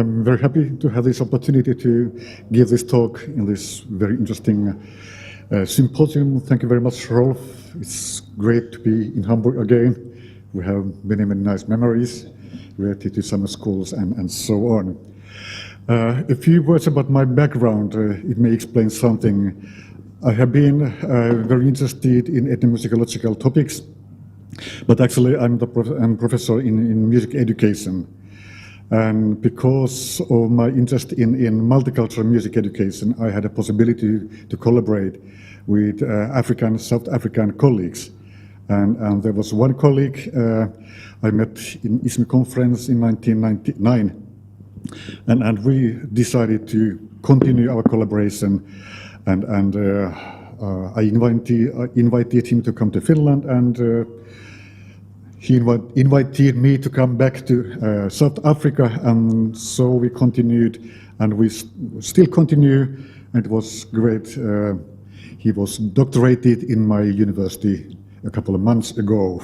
I'm very happy to have this opportunity to give this talk in this very interesting symposium. Thank you very much, Rolf. It's great to be in Hamburg again. We have many, many nice memories related to summer schools and so on. A few words about my background. It may explain something. I have been very interested in ethnomusicological topics, but actually I'm a professor in music education. And because of my interest in multicultural music education, I had a possibility to collaborate with South African colleagues. And there was one colleague I met in ISCEA conference in 1999. And we decided to continue our collaboration. And I invited him to come to Finland, and he invited me to come back to South Africa, and so we continued, and we still continue, and it was great. He was doctorated in my university a couple of months ago.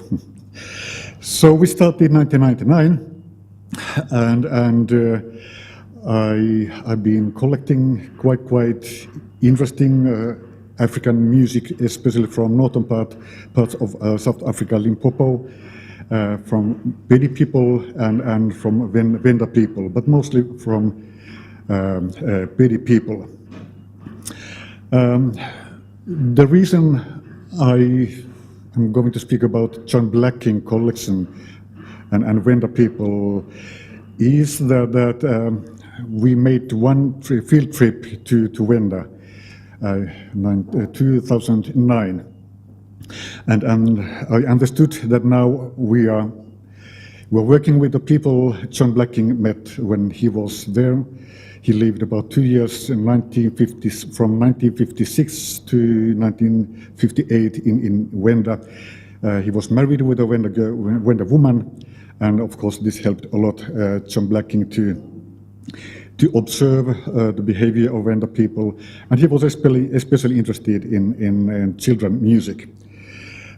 So we started in 1999, and I've been collecting quite interesting African music, especially from northern parts of South Africa, Limpopo, from Pedi people and from Venda people, but mostly from Pedi people. The reason I am going to speak about John Blacking collection and Venda people is that we made one field trip to Venda, 2009. And I understood that now we're working with the people John Blacking met when he was there. He lived about 2 years in from 1956 to 1958 in Venda. He was married with a Venda woman, and of course this helped a lot John Blacking to observe the behavior of Venda people, and he was especially interested in children music.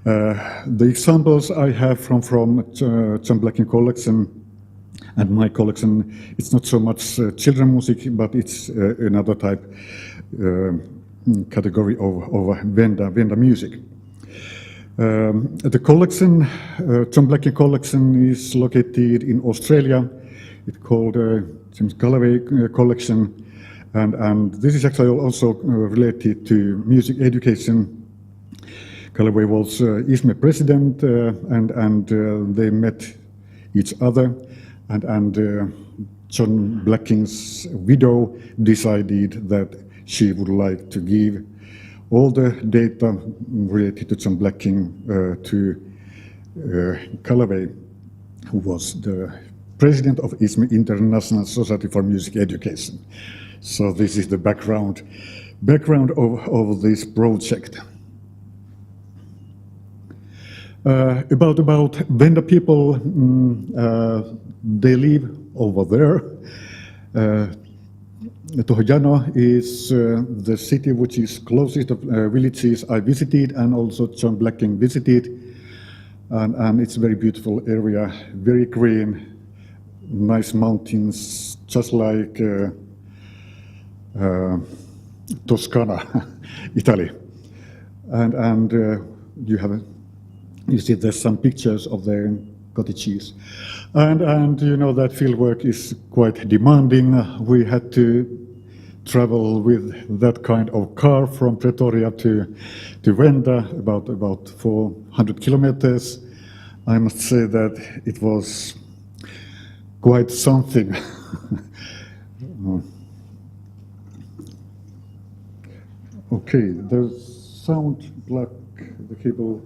The examples I have from John Blacking collection and my collection, it's not so much children music, but it's another type category of Venda music. The collection, John Blacking collection, is located in Australia. It's called James Galloway collection, and this is actually also related to music education. Galloway was ISCEA president, and they met each other, and John Blacking's widow decided that she would like to give all the data related to John Blacking to Galloway, who was the president of ISCEA International Society for Music Education. So this is the background of this project. About Venda people, they live over there. Tohojano is the city which is closest of villages I visited, and also John Blacking visited, and it's a very beautiful area, very green, nice mountains, just like Toscana, Italy, and you see there's some pictures of their cottages, and you know that fieldwork is quite demanding. We had to travel with that kind of car from Pretoria to Venda, about 400 kilometers. I must say that it was quite something. Okay, the sound black, the cable.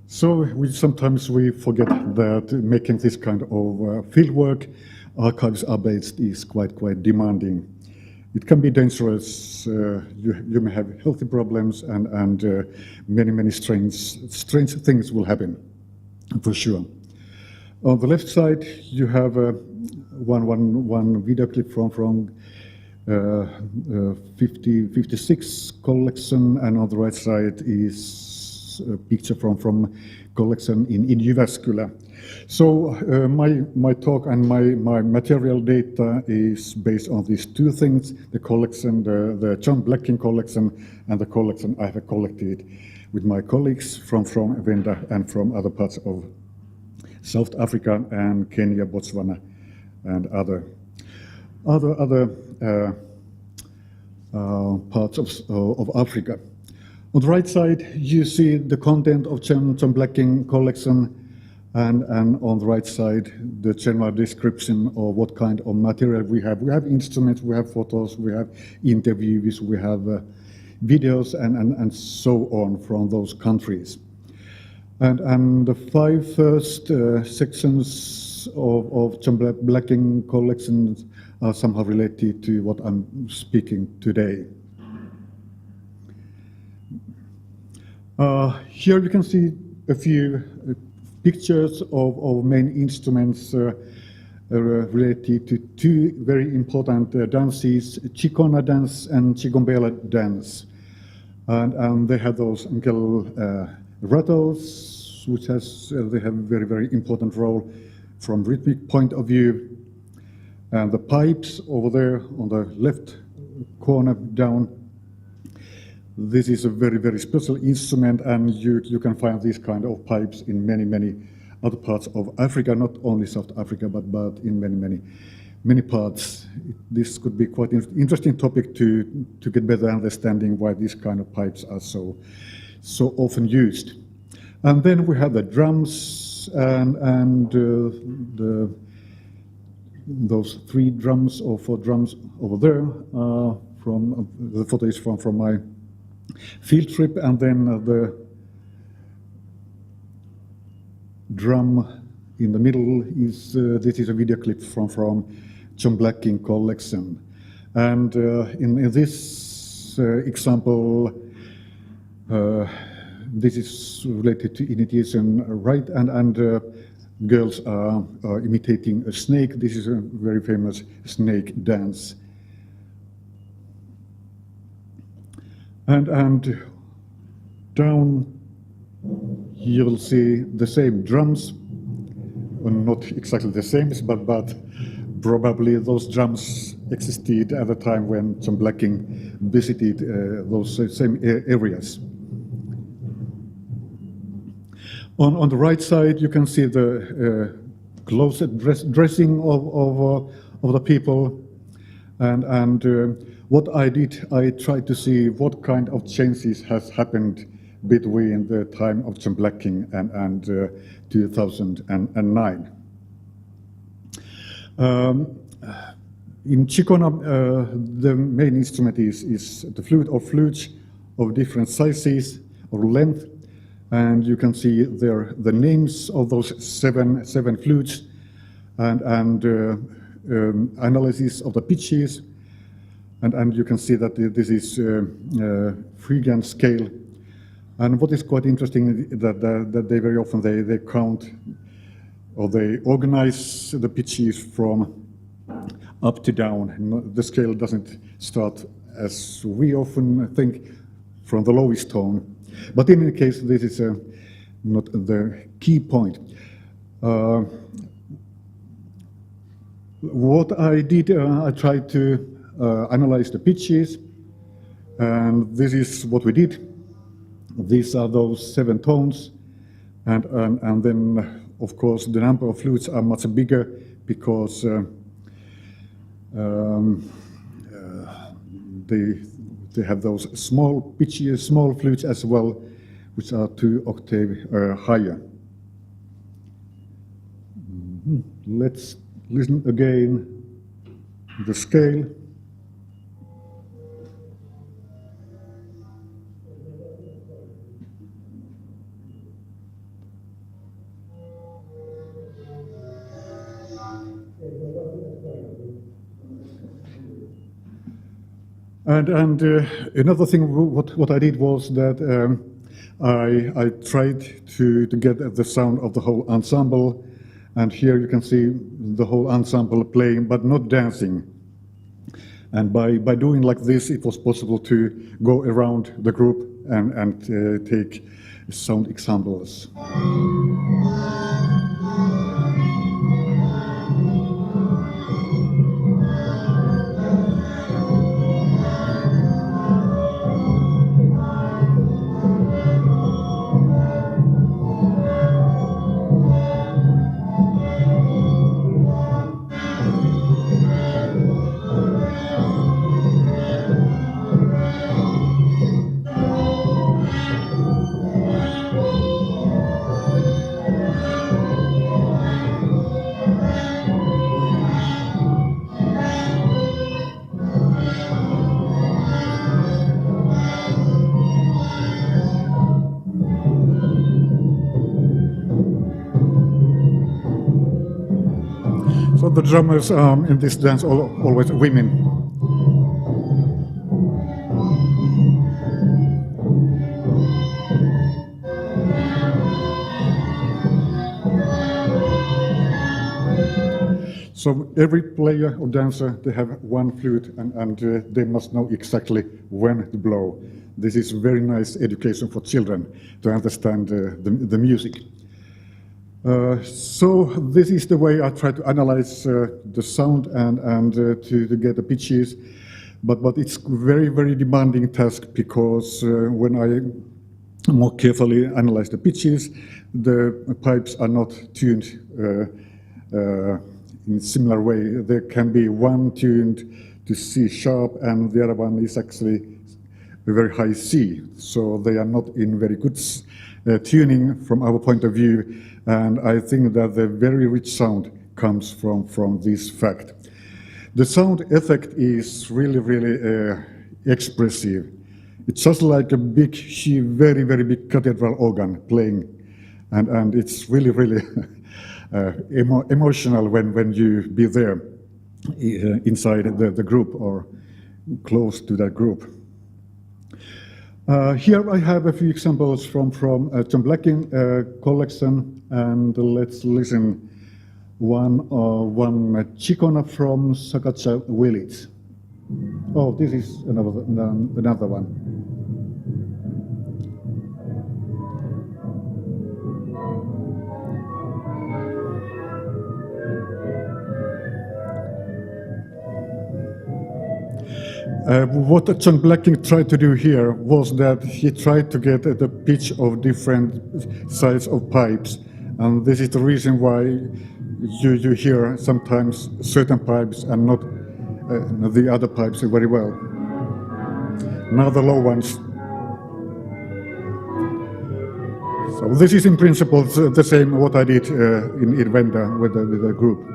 So sometimes we forget that making this kind of field work, archives are based, is quite demanding. It can be dangerous. You may have healthy problems, and many strange things will happen, for sure. On the left side, you have one video clip from 56 collection, and on the right side is is a picture from collection in Jyväskylä. So my talk and my material data is based on these two things: the collection, the John Blacking collection, and the collection I have collected with my colleagues from Venda and from other parts of South Africa and Kenya, Botswana, and other parts of Africa. On the right side, you see the content of John Blacking collection, and on the right side, the general description of what kind of material we have. We have instruments, we have photos, we have interviews, we have videos, and so on from those countries. And the 5 first sections of John Blacking collections are somehow related to what I'm speaking today. Here you can see a few pictures of main instruments related to two very important dances, Chikona dance and Chigombela dance. And they have those ankle rattles, which they have a very, very important role from rhythmic point of view. And the pipes over there on the left corner down, this is a very, very special instrument, and you can find these kind of pipes in many, many other parts of Africa, not only South Africa, but in many, many parts. This could be quite an interesting topic to get better understanding why these kind of pipes are so often used. And then we have the drums and those 3 drums or 4 drums over there. From the photo is from my field trip, and then the drum in the middle is this is a video clip from John Blacking collection. And in this example, this is related to initiation rite, and girls are imitating a snake. This is a very famous snake dance. And down you will see the same drums, well, not exactly the same, but probably those drums existed at the time when John Blacking visited those same areas. On the right side, you can see the closet dressing of the people, and what I did, I tried to see what kind of changes has happened between the time of John Blacking and 2009. In Chikona, the main instrument is the flute or flutes of different sizes or length, and you can see there the names of those seven flutes and analysis of the pitches. And you can see that this is Phrygian scale. And what is quite interesting is that they very often they count or they organize the pitches from up to down. The scale doesn't start, as we often think, from the lowest tone. But in any case, this is not the key point. What I did, I tried to analyze the pitches, and this is what we did. These are those 7 tones, and then of course the number of flutes are much bigger because they have those small pitches, small flutes as well, which are 2 octaves higher. Let's listen again to the scale. And another thing, what I did was that I tried to get the sound of the whole ensemble, and here you can see the whole ensemble playing, but not dancing. And by doing like this, it was possible to go around the group and take sound examples. So the drummers in this dance are always women. So every player or dancer, they have one flute and they must know exactly when to blow. This is very nice education for children to understand the music. So this is the way I try to analyze the sound and to get the pitches. But it's very, very demanding task because when I more carefully analyze the pitches, the pipes are not tuned in a similar way. There can be one tuned to C sharp and the other one is actually a very high C. So they are not in very good tuning from our point of view. And I think that the very rich sound comes from this fact. The sound effect is really, really expressive. It's just like a big, very, very big cathedral organ playing. And it's really, really emotional when you be there inside the group or close to that group. Here I have a few examples from John Blacking collection, and let's listen one Chikona from Sakacha village. Oh, this is another one. What John Blacking tried to do here was that he tried to get the pitch of different size of pipes, and this is the reason why you hear sometimes certain pipes and not the other pipes very well. Now the low ones. So this is in principle the same what I did in Venda with the group.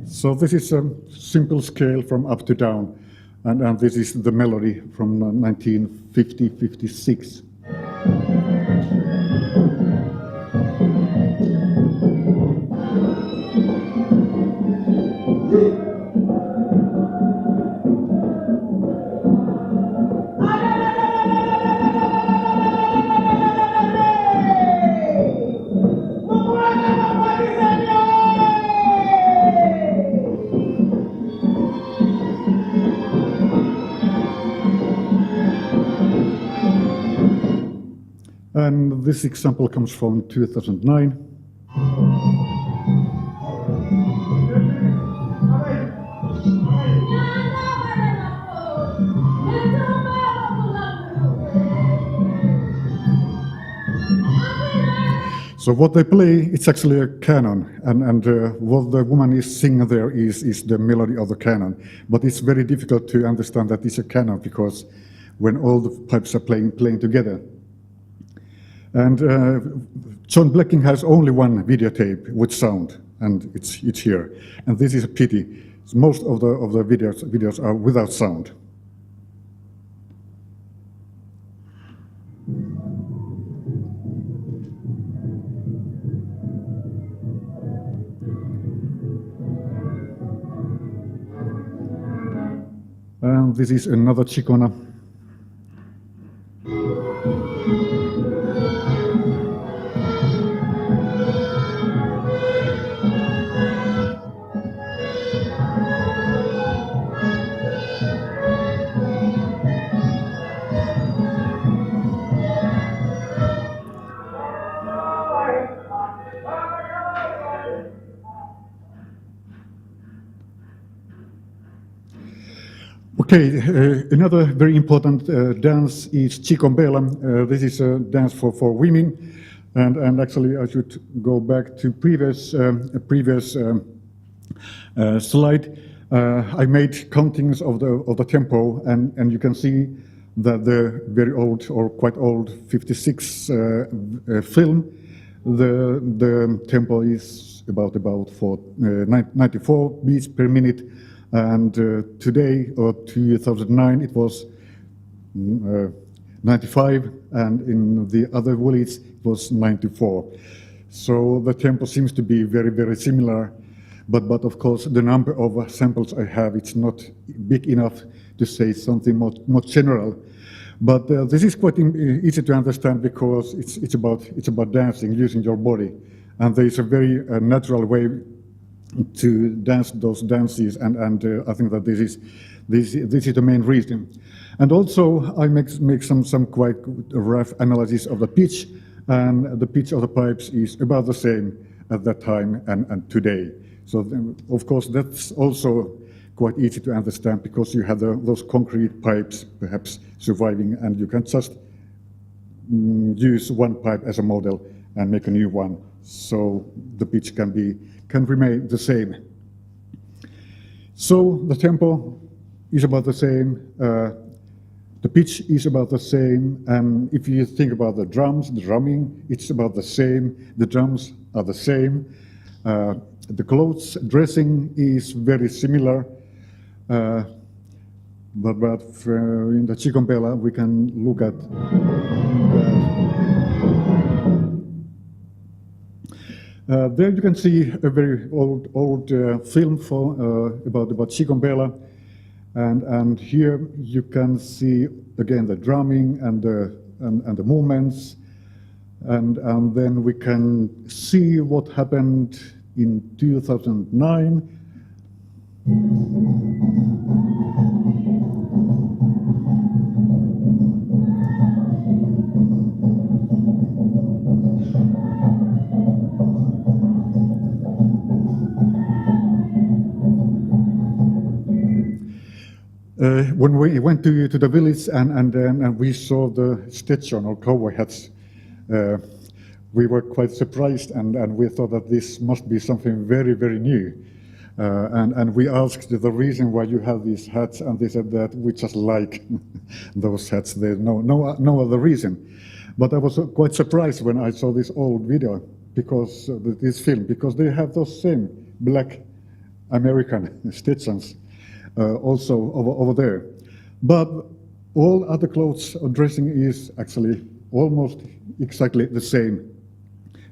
So this is a simple scale from up to down, and this is the melody from 1950-56. And this example comes from 2009. So what they play, it's actually a canon, and what the woman is singing there is the melody of the canon. But it's very difficult to understand that it's a canon because when all the pipes are playing together. And John Blacking has only one videotape with sound, and it's here. And this is a pity. Most of the videos are without sound. And this is another chikona. Okay, another very important dance is Chicombela. This is a dance for women, and actually I should go back to previous slide. I made countings of the tempo, and you can see that the very old or quite old 56 film, the tempo is about 94 beats per minute. And today, or 2009, it was 95, and in the other village, it was 94. So the tempo seems to be very, very similar, but of course, the number of samples I have, it's not big enough to say something more general. But this is quite easy to understand because it's about dancing, using your body, and there is a very natural way to dance those dances, and I think that this is the main reason. And also I make some quite rough analysis of the pitch, and the pitch of the pipes is about the same at that time and today. So then, of course, that's also quite easy to understand because you have those concrete pipes perhaps surviving, and you can just use one pipe as a model and make a new one. So the pitch can remain the same. So the tempo is about the same, the pitch is about the same, and if you think about the drums, the drumming, it's about the same, the drums are the same, the clothes, dressing is very similar, but in the Chicombela we can look at there you can see a very old film about Chicombela, and here you can see again the drumming and the movements, and then we can see what happened in 2009. When we went to the village and we saw the Stetson or cowboy hats, we were quite surprised, and we thought that this must be something very, very new. And we asked the reason why you have these hats, and they said that we just like those hats. There's no other reason. But I was quite surprised when I saw this old video, because this film, because they have those same black American Stetsons. Also over there. But all other clothes or dressing is actually almost exactly the same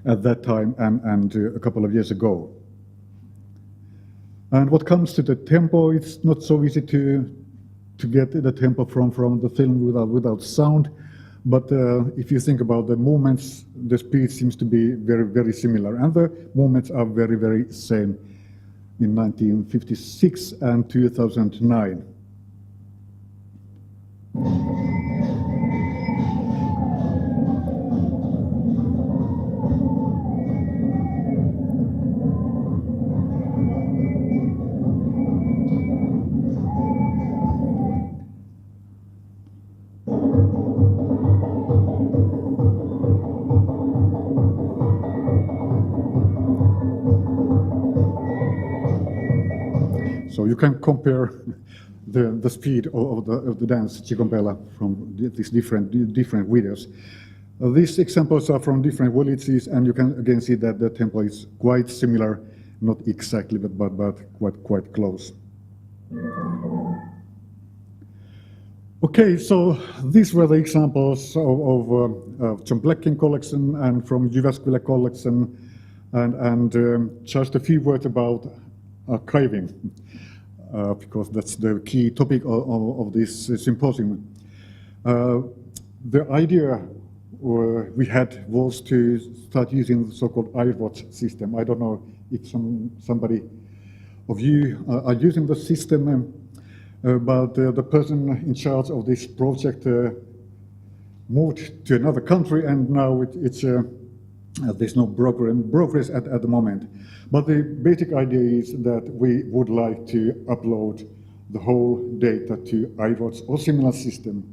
at that time and a couple of years ago. And what comes to the tempo, it's not so easy to get the tempo from the film without sound. But if you think about the movements, the speed seems to be very, very similar. And the movements are very, very same in 1956 and 2009. So you can compare the speed of the dance Chicombela from these different videos. These examples are from different villages, and you can again see that the tempo is quite similar, not exactly, but quite close. Okay, so these were the examples of John Blacking collection and from Jyväskylä collection, and just a few words about archiving. because that's the key topic of this symposium. The idea we had was to start using the so-called iWatch system. I don't know if somebody of you are using the system, but the person in charge of this project moved to another country, and now there's no progress at the moment. But the basic idea is that we would like to upload the whole data to iWatch or similar system,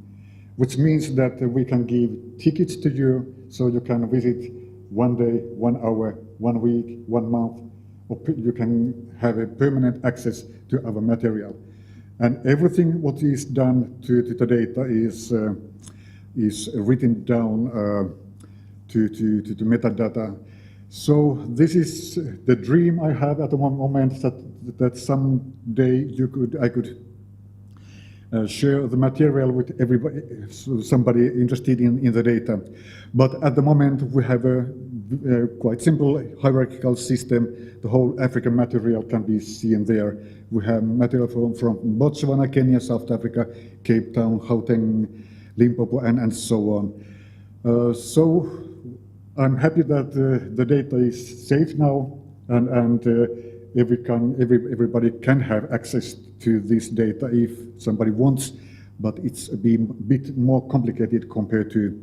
which means that we can give tickets to you, so you can visit 1 day, 1 hour, 1 week, 1 month, or you can have a permanent access to our material. And everything what is done to the data is written down to the metadata. So this is the dream I have at the moment, that someday I could share the material with everybody, somebody interested in the data. But at the moment we have a quite simple hierarchical system. The whole African material can be seen there. We have material from Botswana, Kenya, South Africa, Cape Town, Gauteng, Limpopo, and so on. So I'm happy that the data is safe now, and everybody can have access to this data if somebody wants, but it's a bit more complicated compared to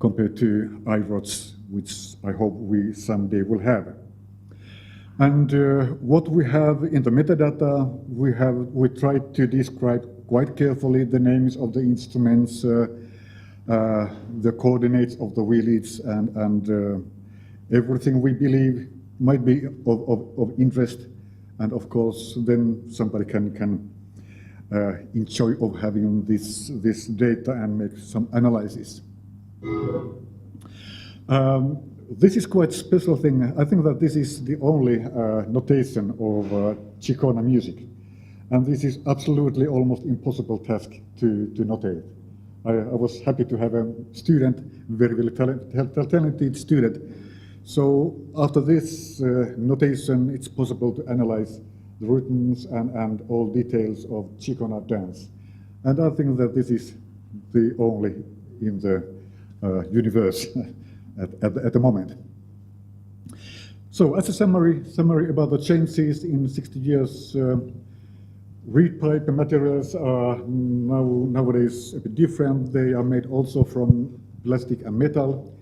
iWatch, which I hope we someday will have. And what we have in the metadata, we tried to describe quite carefully the names of the instruments, the coordinates of the village, and everything we believe might be of interest. And of course, then somebody can enjoy of having this data and make some analysis. This is quite special thing. I think that this is the only notation of Chicona music, and this is absolutely almost impossible task to notate. I was happy to have a student, very talented student. So after this notation, it's possible to analyze the rhythms and all details of Chicona dance. And I think that this is the only in the universe at the moment. So as a summary about the changes in 60 years, reed pipe materials are nowadays a bit different. They are made also from plastic and metal.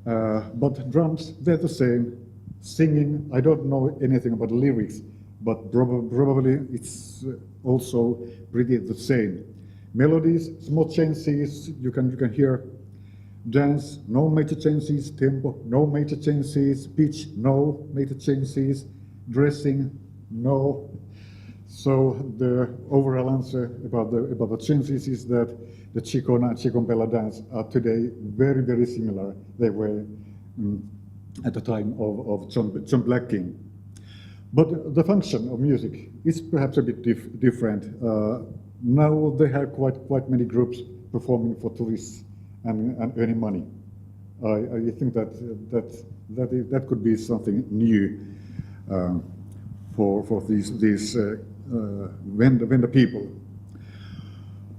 But drums, they're the same. Singing, I don't know anything about the lyrics, but probably it's also pretty the same. Melodies, small changes, you can hear. Dance, no major changes. Tempo, no major changes. Pitch, no major changes. Dressing, no. So the overall answer about the changes is that the Chicona and Chicombella dance are today very similar. They were at the time of John Black King. But the function of music is perhaps a bit different. Now they have quite many groups performing for tourists and earning money. I think that could be something new for these Venda people.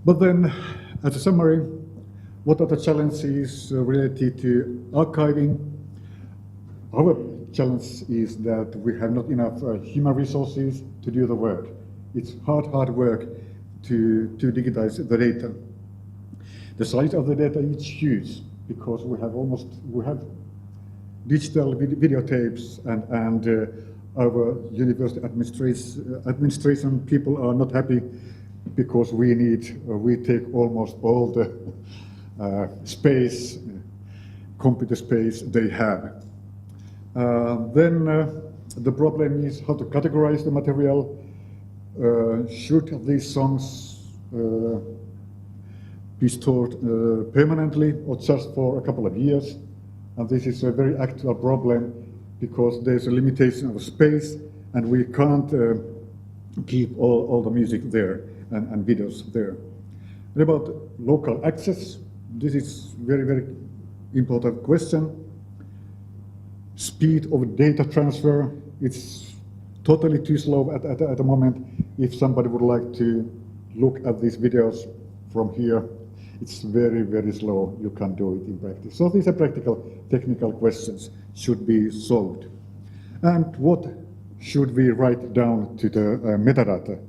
But then, as a summary, what are the challenges related to archiving? Our challenge is that we have not enough human resources to do the work. It's hard work to digitize the data. The size of the data is huge because we have digital videotapes, and our university administration people are not happy because we take almost all the computer space they have. Then the problem is how to categorize the material. Should these songs be stored permanently or just for a couple of years? And this is a very actual problem because there's a limitation of space, and we can't keep all the music there and videos there. And about local access, this is very important question. Speed of data transfer, it's totally too slow at the moment. If somebody would like to look at these videos from here, it's very, very slow. You can't do it in practice. So these are practical, technical questions should be solved. And what should we write down to the metadata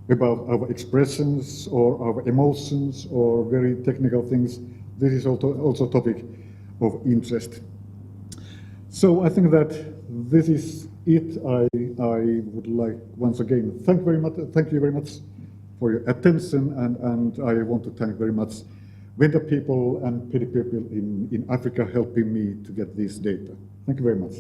about our expressions or our emotions or very technical things? This is also a topic of interest. So I think that this is it. I would like once again thank you very much for your attention, and I want to thank very much Venda people and PD people in Africa helping me to get this data. Thank you very much.